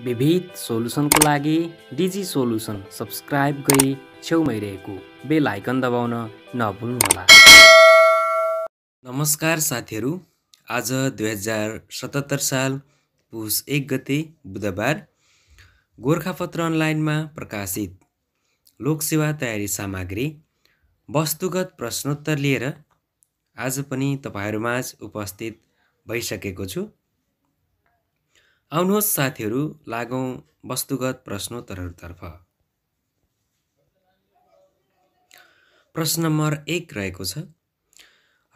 विविध सोलुसनको लागि digi solution subscribe गरी छेउमै रहेको बेल आइकन दबाउन नभुल्नुहोला। नमस्कार साथीहरू, आज 2077 साल पुस 1 गते बुधबार गोरखापत्र अनलाइनमा प्रकाशित लोकसेवा तयारी सामग्री वस्तुगत प्रश्नोत्तर लिएर आज पनि तपाईहरुमाझ उपस्थित भइसकेको छु। आउनुहोस् साथीहरू, लागौं वस्तुगत प्रश्नोत्तरहरुतर्फ। प्रश्न नम्बर 1 रहेको छ,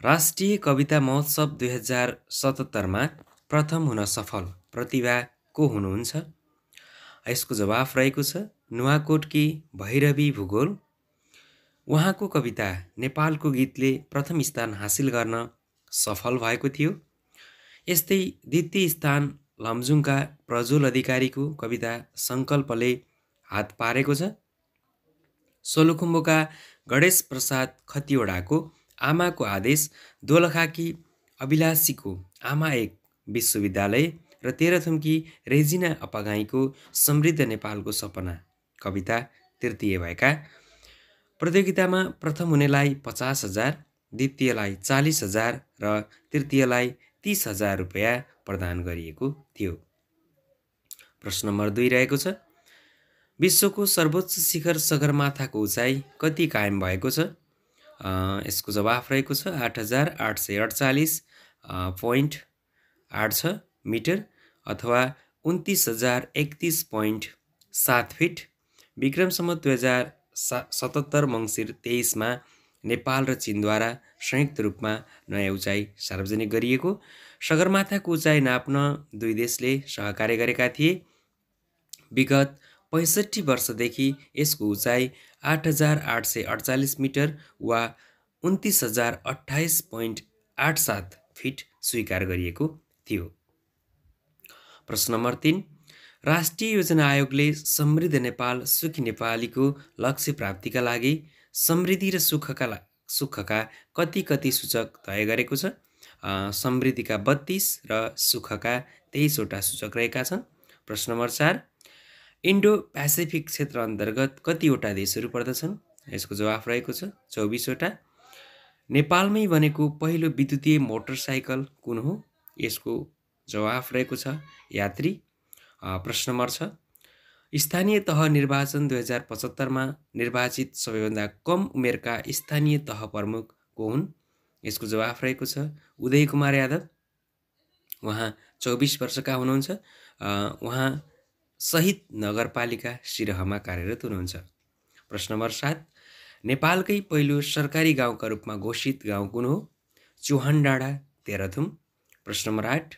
राष्ट्रिय कविता महोत्सव 2077 मा प्रथम हुन सफल प्रतिभा को हुनुहुन्छ? यसको जवाफ रहेको छ नुवाकोटकी भैरवी भूगोल। उहाँको कविता नेपालको गीतले प्रथम स्थान हासिल गर्न सफल भएको थियो। यस्तै द्वितीय स्थान लमजुङका प्रज्वल अधिकारीको कविता संकल्पले हात पारेको छ। सोलुखुम्बुका गणेश प्रसाद खतिवडाको आमाको आदेश, दोलखाकी अभिलाषीको आमा एक विश्वविद्यालय र तेह्रथुमकी रेजिना अपागाईको समृद्ध नेपालको सपना कविता तृतीय भएका। प्रतियोगितामा प्रथम हुनेलाई 50,000, द्वितीयलाई 40,000 र तृतीयलाई 30,000 रुपैयाँ प्रदान गरिएको थियो। प्रश्न नम्बर 2 रहेको छ, विश्वको सर्वोच्च शिखर सगरमाथाको उचाइ कति कायम भएको छ? यसको जवाफ रहेको छ 8,848.86 मिटर अथवा 29,031.7 फिट। विक्रम सम्वत 2077 मङ्सिर 23 मा नेपाल र चीनद्वारा संयुक्त रूपमा नयाँ उचाइ सार्वजनिक गरिएको। सगरमाथाको उचाइ नाप्न दुई देशले सहकार्य गरेका थिए। विगत 65 वर्षदेखि यसको उचाइ 8,848 मिटर वा 29,028.87 फिट स्वीकार गरिएको थियो। प्रश्न नम्बर 3, राष्ट्रिय योजना आयोगले समृद्ध नेपाल सुखी नेपालीको लक्ष्य प्राप्तिका लागि समृद्धि र सुखका कति सूचक तय गरेको छ? समृद्धिका 32 र सुखका 23 वटा सूचक रहेका छन्। प्रश्न नम्बर 4, इन्डो पेसिफिक क्षेत्र अन्तर्गत कतिवटा देशहरू पर्दछन्? यसको जवाफ रहेको छ 24 वटा। नेपालमै बनेको पहिलो विद्युतीय मोटरसाइकल कुन हो? यसको जवाफ रहेको छ यात्री। प्रश्न नम्बर 6, स्थानीय तह निर्वाचन 2075 मा निर्वाचित सबैभन्दा कम उमेरका स्थानीय तह प्रमुख को हुन्? यसको जवाफ रहेको छ उदय कुमार यादव। उहाँ 24 वर्षका हुनुहुन्छ। उहाँ शहीद नगरपालिका सिरहमा कार्यरत हुनुहुन्छ। प्रश्न नम्बर 7, नेपालकै पहिलो सरकारी गाउँका रूपमा घोषित गाउँ कुन हो? चौहान डाँडा, तेह्रथुम। प्रश्न नम्बर 8,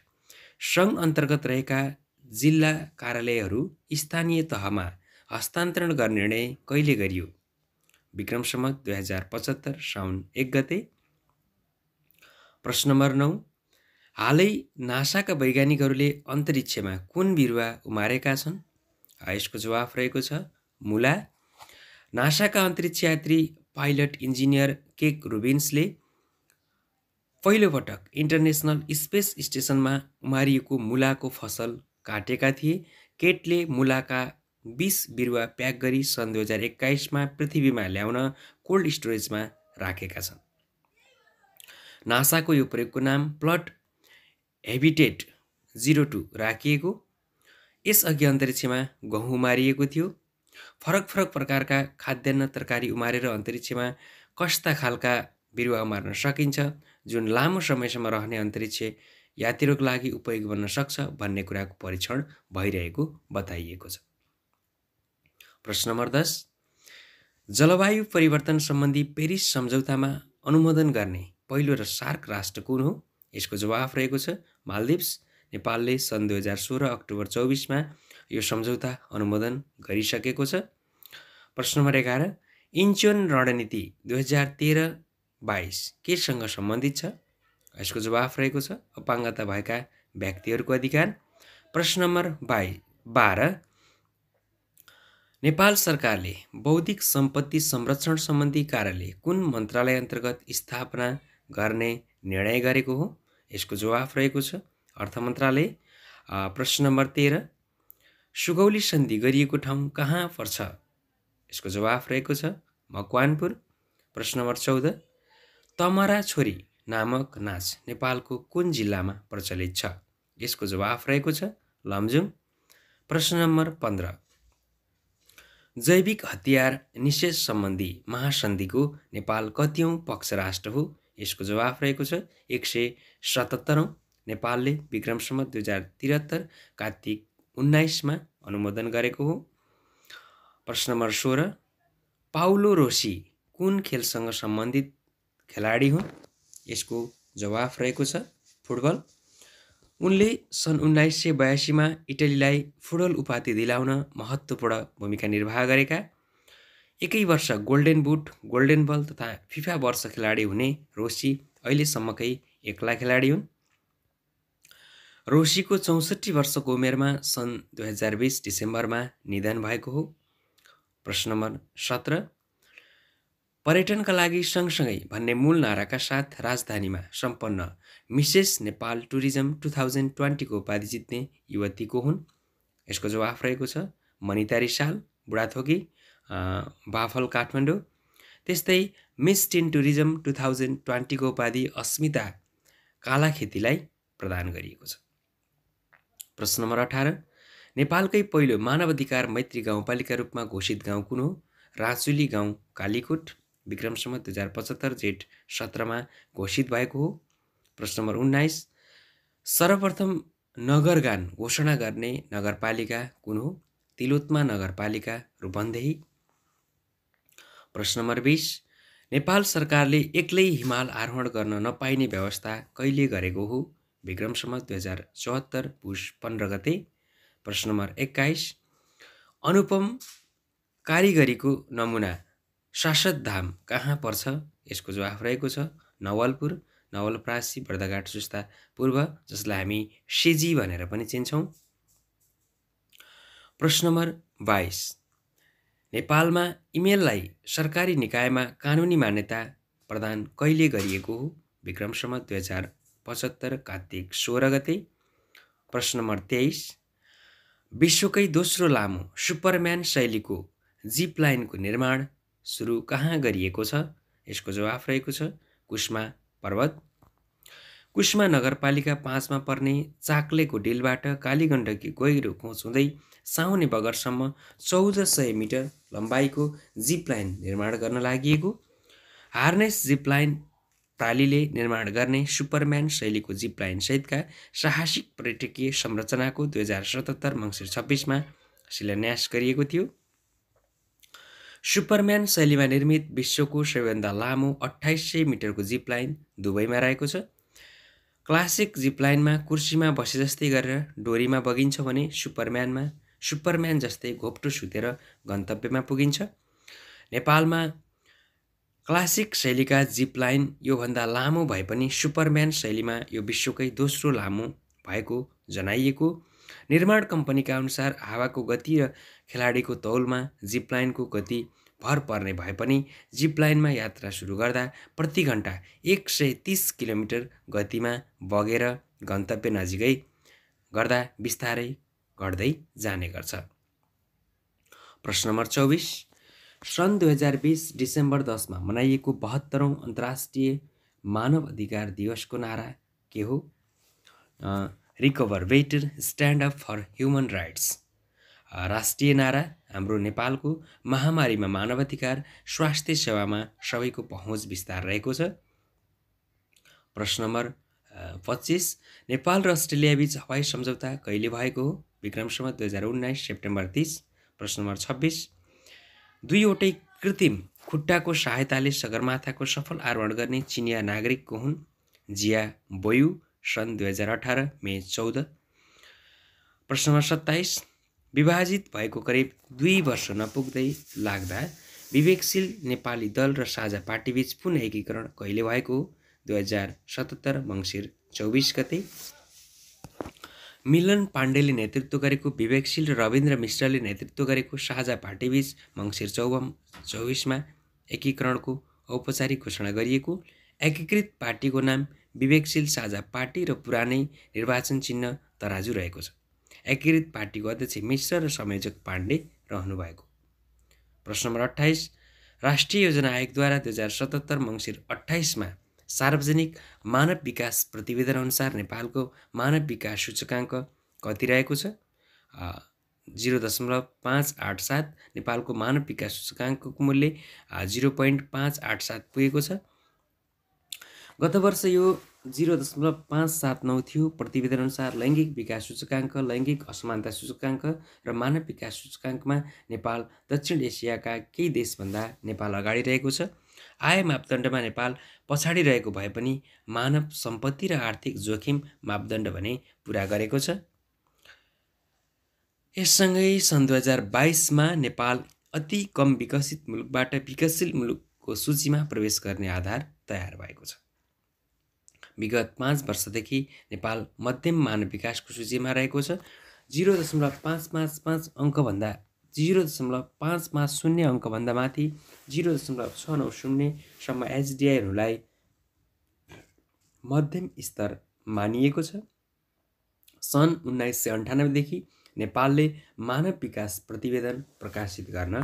सङ्घ अन्तर्गत रहेका जिल्ला कार्यालयहरू स्थानीय तहमा हस्तान्तरण गर्ने निर्णय कहिले गरियो? विक्रम सम्वत 2075 साउन 1 गते। प्रश्न नम्बर 9, हालै नासाका वैज्ञानिकहरूले अन्तरिक्षमा कुन बिरुवा उमारेका छन्? यसको जवाफ रहेको छ मुला। नासाका अन्तरिक्ष यात्री पाइलट इन्जिनियर केक रुबिन्सले पहिलो पटक इन्टरनेसनल स्पेस स्टेसनमा उमारिएको मुलाको फसल काटेका थिए। केटले मुलाका 20 बिरुवा प्याक गरी सन् 2021 मा पृथ्वीमा ल्याउन कोल्ड स्टोरेजमा राखेका छन्। नासाको यो प्रयोगको नाम प्लट हेबिटेट 02 राखिएको। यसअघि अन्तरिक्षमा गहुँ उमारिएको थियो। फरक प्रकारका खाद्यान्न तरकारी उमारेर अन्तरिक्षमा कस्ता खालका बिरुवा उमार्न सकिन्छ जुन लामो समयसम्म रहने अन्तरिक्ष यात्रीहरूको लागि उपयोगी बन्न सक्छ भन्ने कुराको परीक्षण भइरहेको बताइएको छ। प्रश्न नम्बर 10, जलवायु परिवर्तन सम्बन्धी पेरिस सम्झौतामा अनुमोदन गर्ने पहिलो र सार्क राष्ट्र कुन हो? यसको जवाफ रहेको छ मालदिप्स। नेपालले सन् 2016 अक्टोबर 24 मा यो सम्झौता अनुमोदन गरिसकेको छ। प्रश्न नम्बर 11, इन्चोन रणनीति 2013-22 केसँग सम्बन्धित छ? यसको जवाफ रहेको छ अपाङ्गता भएका व्यक्तिहरूको अधिकार। प्रश्न नम्बर 12, नेपाल सरकारले बौद्धिक सम्पत्ति संरक्षण सम्बन्धी कार्यालय कुन मन्त्रालय अन्तर्गत स्थापना गर्ने निर्णय गरेको हो? यसको जवाफ रहेको छ अर्थ मन्त्रालय। प्रश्न नम्बर 13, सुगौली सन्धि गरिएको ठाउँ कहाँ पर्छ? यसको जवाफ रहेको छ मकवानपुर। प्रश्न नम्बर 14, तमरा छोरी नामक नाच नेपालको कुन जिल्लामा प्रचलित छ? यसको जवाफ रहेको छ लमजुङ। प्रश्न नम्बर 15, जैविक हतियार निषेध सम्बन्धी महासन्धिको नेपाल कतिौँ पक्ष राष्ट्र हो? यसको जवाफ रहेको छ 177औं। नेपालले विक्रम सम्वत 2073 कार्तिक 19मा अनुमोदन गरेको हो। प्रश्न नम्बर 16, पाउलो रोसी कुन खेलसँग सम्बन्धित खेलाडी हुन्? यसको जवाफ रहेको छ फुटबल। उनले सन् 1982मा इटलीलाई फुटबल उपाधि दिलाउन महत्त्वपूर्ण भूमिका निर्वाह गरेका, एकै वर्ष गोल्डेन बुट, गोल्डेन बल तथा फिफा वर्ष खेलाडी हुने रोसी अहिलेसम्मकै एक्ला खेलाडी हुन्। रोसीको 64 वर्षको उमेरमा सन् 2020 डिसेम्बरमा निधन भएको हो। प्रश्न नम्बर 17, पर्यटनका लागि सँगसँगै भन्ने मूल नाराका साथ राजधानीमा सम्पन्न मिसेस नेपाल टुरिज्म 2020 को उपाधि जित्ने युवती को हुन्? यसको जवाफ रहेको छ मनिता रिसाल, बुढाथोकी, बाफल काठमाडौँ। त्यस्तै मिस टिन टुरिज्म 2020 को उपाधि अस्मिता कालाखेतीलाई प्रदान गरिएको छ। प्रश्न नम्बर 18, नेपालकै पहिलो मानवाधिकार मैत्री गाउँपालिका रूपमा घोषित गाउँ कुन हो? राचुली गाउँ कालीकोट, विक्रम सम्वत 2075 जेठ 17मा घोषित भएको हो। प्रश्न नम्बर 19, सर्वप्रथम नगरगान घोषणा गर्ने नगरपालिका कुन हो? तिलोत्मा नगरपालिका, रूपन्देही। प्रश्न नम्बर 20, नेपाल सरकारले एक्लै हिमाल आरोहण गर्न नपाइने व्यवस्था कहिले गरेको हो? विक्रम सम्वत 2074 पुष 15 गते। प्रश्न नम्बर 21, अनुपम कारिगरीको नमुना शाश्वत धाम कहाँ पर्छ? यसको जवाफ रहेको छ नवलपुर, नवलपरासी, बर्दघाट सुस्ता पूर्व, जसलाई हामी सेजी भनेर पनि चिन्छौँ। प्रश्न नम्बर 22, नेपालमा इमेललाई सरकारी निकायमा कानुनी मान्यता प्रदान कहिले गरिएको हो? विक्रम सम्वत 2075 कार्तिक 16 गते। प्रश्न नम्बर 23, विश्वकै दोस्रो लामो सुपरम्यान शैलीको जिप लाइनको निर्माण सुरु कहाँ गरिएको छ? यसको जवाफ रहेको छ कुस्मा पर्वत। कुस्मा नगरपालिका 5मा पर्ने चाक्लेको डिलबाट कालीगण्डकी गहिरो खोज हुँदै साउने बगरसम्म 1400 मिटर लम्बाइको जिप लाइन निर्माण गर्न लागि हार्नेस जिप लाइन प्रालीले निर्माण गर्ने सुपरम्यान शैलीको जिप लाइन सहितका साहसिक पर्यटकीय संरचनाको 2077 मङ्सिर 26मा शिलान्यास गरिएको थियो। सुपरम्यान शैलीमा निर्मित विश्वको सबैभन्दा लामो 2800 मिटरको जिप लाइन दुबईमा रहेको छ। क्लासिक जिप लाइनमा कुर्सीमा बसे जस्तै गरेर डोरीमा बगिन्छ भने सुपरम्यानमा सुपरम्यान जस्तै घोप्टो सुतेर गन्तव्यमा पुगिन्छ। नेपालमा क्लासिक शैलीका जिप लाइन योभन्दा लामो भए पनि सुपरम्यान शैलीमा यो विश्वकै दोस्रो लामो भएको जनाइएको। निर्माण कम्पनीका अनुसार हावाको गति र खेलाडीको तौलमा जिप लाइनको गति भर पर्ने भए पनि जिप लाइनमा यात्रा सुरु गर्दा प्रति घण्टा 130 किलोमिटर गतिमा बगेर गन्तव्य नजिकै गर्दा बिस्तारै घट्दै जाने गर्छ। प्रश्न नम्बर 24, सन् 2020 डिसेम्बर 10मा मनाइएको 72औं अन्तर्राष्ट्रिय मानव अधिकार दिवसको नारा के हो? Recover better, stand up for human rights. राष्ट्रिय नारा हाम्रो नेपालको महामारीमा मानवाधिकार, स्वास्थ्य सेवामा सबैको पहुँच विस्तार रहेको छ। प्रश्न नम्बर 25, नेपाल र अस्ट्रेलिया बीच हवाई सम्झौता कहिले भएको हो? विक्रम सम्वत 2019 सेप्टेम्बर 30। प्रश्न नम्बर 26, दुईवटै कृत्रिम खुट्टाको सहायताले सगरमाथाको सफल आरोहण गर्ने चिनिया नागरिक को हुन्? जिया बोयु, सन् 2018 मे 14। प्रश्न नम्बर 27, विभाजित भएको करिब 2 वर्ष नपुग्दै लाग्दा विवेकशील नेपाली दल र साझा पार्टीबीच पुनः एकीकरण कहिले भएको हो? 2077 मङ्सिर 24 गते। मिलन पाण्डेले नेतृत्व गरेको विवेकशील र रविन्द्र मिश्रले नेतृत्व गरेको साझा पार्टीबीच मङ्सिर 24मा एकीकरणको औपचारिक घोषणा गरिएको। एकीकृत पार्टीको नाम विवेकशील साझा पार्टी र पुरानै निर्वाचन चिन्ह तराजु रहेको छ। एकीकृत पार्टीको अध्यक्ष मिश्र र संयोजक पाण्डे रहनुभएको। प्रश्न नम्बर 28, राष्ट्रिय योजना आयोगद्वारा 2077 मङ्सिर 28मा सार्वजनिक मानव विकास प्रतिवेदन अनुसार नेपालको मानव विकास सूचकाङ्क कति रहेको छ? 0.587। नेपालको मानव विकास सूचकाङ्कको मूल्य 0.587 पुगेको छ। गत वर्ष यो 0.579 थियो। प्रतिवेदन अनुसार लैङ्गिक विकास सूचकाङ्क, लैङ्गिक असमानता सूचकाङ्क र मानव विकास सूचकाङ्कमा नेपाल दक्षिण एसियाका केही देशभन्दा नेपाल अगाडि रहेको छ। आय मापदण्डमा नेपाल पछाडि रहेको भए पनि मानव सम्पत्ति र आर्थिक जोखिम मापदण्ड भने पुरा गरेको छ। यससँगै सन् 2022मा नेपाल अति कम विकसित मुलुकबाट विकसशील मुलुकको सूचीमा प्रवेश गर्ने आधार तयार भएको छ। विगत 5 वर्षदेखि नेपाल मध्यम मानव विकासको सूचीमा रहेको छ। 0.555 अङ्कभन्दा 0.550 अङ्कभन्दा माथि 0.690 सम्म एचडिआईहरूलाई मध्यम स्तर मानिएको छ। सन् 1998 देखि नेपालले मानव विकास प्रतिवेदन प्रकाशित गर्न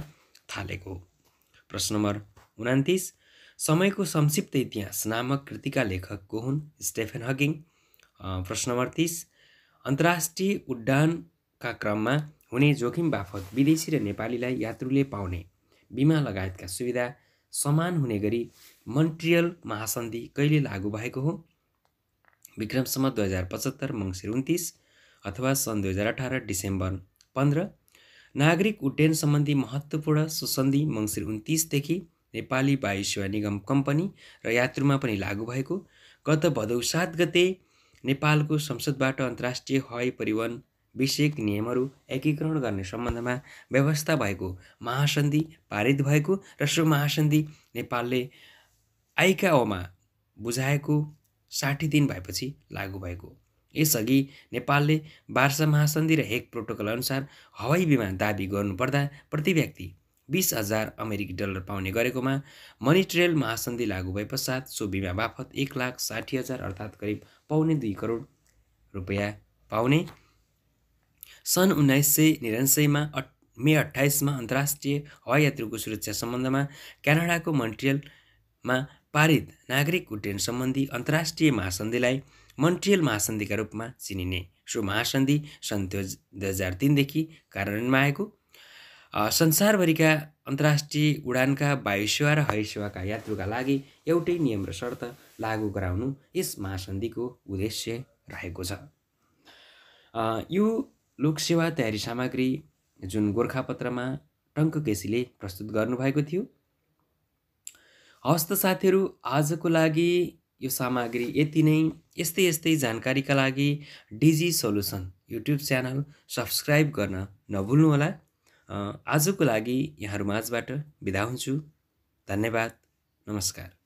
थालेको। प्रश्न नम्बर 29, समयको संक्षिप्त इतिहास नामक कृतिका लेखक को हुन्? स्टेफन हकिङ। प्रश्न नम्बर 30, अन्तर्राष्ट्रिय उड्डानका क्रममा हुने जोखिम बापत विदेशी र नेपालीलाई यात्रुले पाउने बिमा लगायतका सुविधा समान हुने गरी मन्ट्रियल महासन्धि कहिले लागू भएको हो? विक्रम सम्वत 2075 मङ्सिर 29 अथवा सन् 2018 डिसेम्बर 15। नागरिक उड्डयन सम्बन्धी महत्त्वपूर्ण सुसन्धि मङ्सिर 29 देखि नेपाली वायु सेवा निगम कम्पनी र यात्रुमा पनि लागू भएको। गत भदौ 7 गते नेपालको संसदबाट अन्तर्राष्ट्रिय हवाई परिवहन विषयक नियमहरू एकीकरण गर्ने सम्बन्धमा व्यवस्था भएको महासन्धि पारित भएको र सो महासन्धि नेपालले आइकाओमा बुझाएको 60 दिन भएपछि लागू भएको। यसअघि नेपालले वार्सा महासन्धि र हेग प्रोटोकल अनुसार हवाई बिमा दाबी गर्नुपर्दा प्रति व्यक्ति 20,000 अमेरिकी डलर पाउने गरेकोमा मनी ट्रेल महासन्धि लागू भए पश्चात सो बिमा बापत 1,60,000 अर्थात् करिब 2.25 करोड रुपियाँ पाउने। सन् 1999मा मे 28मा अन्तर्राष्ट्रिय हवाई यात्रुको सुरक्षा सम्बन्धमा क्यानाडाको मन्ट्रियलमा पारित नागरिक उड्डयन सम्बन्धी अन्तर्राष्ट्रिय महासन्धिलाई मन्ट्रियल महासन्धिका रूपमा चिनिने। सो महासन्धि सन् 2003 देखि कार्यान्वयनमा आएको। संसारभरिका अन्तर्राष्ट्रिय उडानका वायुसेवा र हवाई सेवाका यात्रुका लागि एउटै नियम र शर्त लागू गराउनु यस महासन्धिको उद्देश्य रहेको छ। यो लोकसेवा तयारी सामग्री जुन गोरखापत्रमा टङ्क केसीले प्रस्तुत गर्नुभएको थियो। हवस् त साथीहरू, आजको लागि यो सामग्री यति नै। यस्तै जानकारीका लागि digi solution YouTube channel subscribe गर्न नभुल्नुहोला। आजको लागि यहाँहरू माझबाट बिदा हुन्छु। धन्यवाद। नमस्कार।